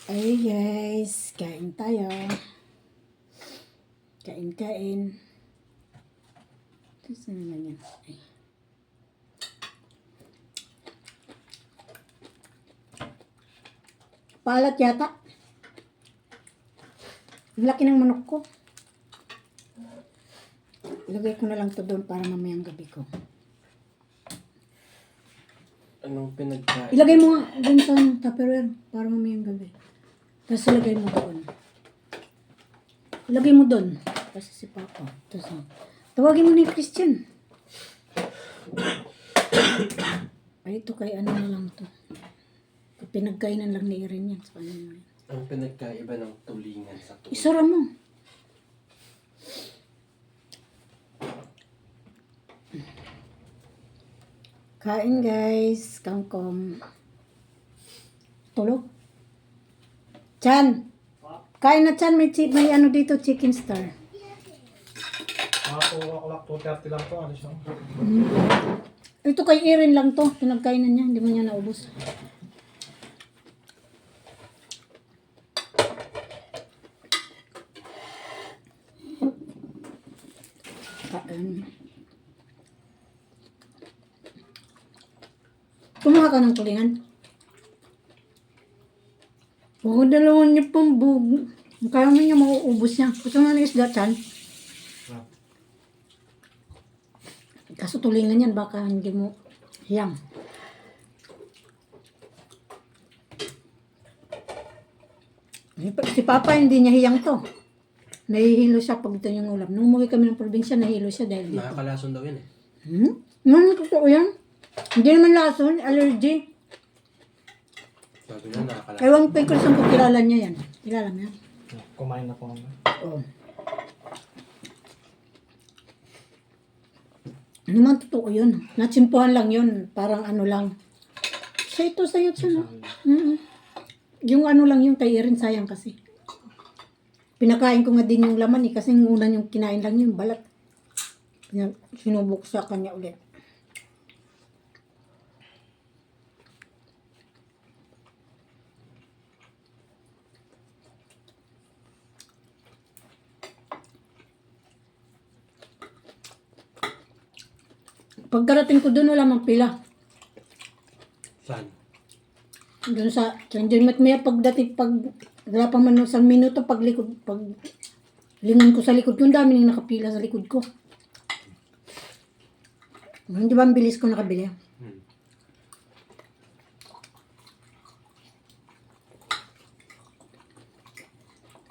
Ay guys, kain tayo. Kain. Tapos na naman yan. Ay. Palat yata. Ang laki ng manok ko. Ilagay ko na lang to doon para mamayang gabi ko. Anong pinagkain? Ilagay mo nga doon sa Tupperware para mamayang gabi. Tapos ilagay mo doon. Ilagay mo doon. Kasi si Papa. Tapos tawagin mo na yung Christian. Ay, ito kay ano na lang to. Pinagkainan lang ni Erin yan. Sa kanina. Ang pinagkaiba ng tulingan sa tulingan. Isara mo. Kain guys. Kangkong. Tulog. Chan. Kain na Chan. May ano dito. Chicken Star. Mga 2 o'clock, 2:30 lang to. Ano siya? Ito kay Erin lang to. Pinagkainan niya. Hindi mo niya naubos. Kain. Kumuha ka ng tulingan. Oo, dalawang niya pang bug. Kaya mo niya mauubos niya. Gusto nga na isda, Chan. Kaso tulingan yan, baka hindi mo hiyang. Si Papa hindi niya hiyang to. Nahihilo siya pag ito yung ulam. Nung umuwi kami ng probinsya, nahihilo siya dahil dito. Nakakalason daw yun eh. Totoo yan. Hindi naman lason, allergy. Sabi na nakakalason. Ewan pa yung kung kilala niya yan. Kilala mo yan? Kumain na po. Oo. Ano man totoo yun? Natsimpuhan lang yun. Parang ano lang. Ito sa'yo siya, no? Yung ano lang yung kay Erin, sayang kasi. Pinakain ko nga din yung laman eh. Kasi yung una yung kinain lang yung balat. Sinubok sa kanya ulit. Pagkarating ko doon, wala mang pila. Saan? Doon sa Diyan Maya pagdating, wala pa man isang minuto, pag lingon ko sa likod ko, ang dami nang nakapila sa likod ko. Hindi ba ang bilis ko nakabili?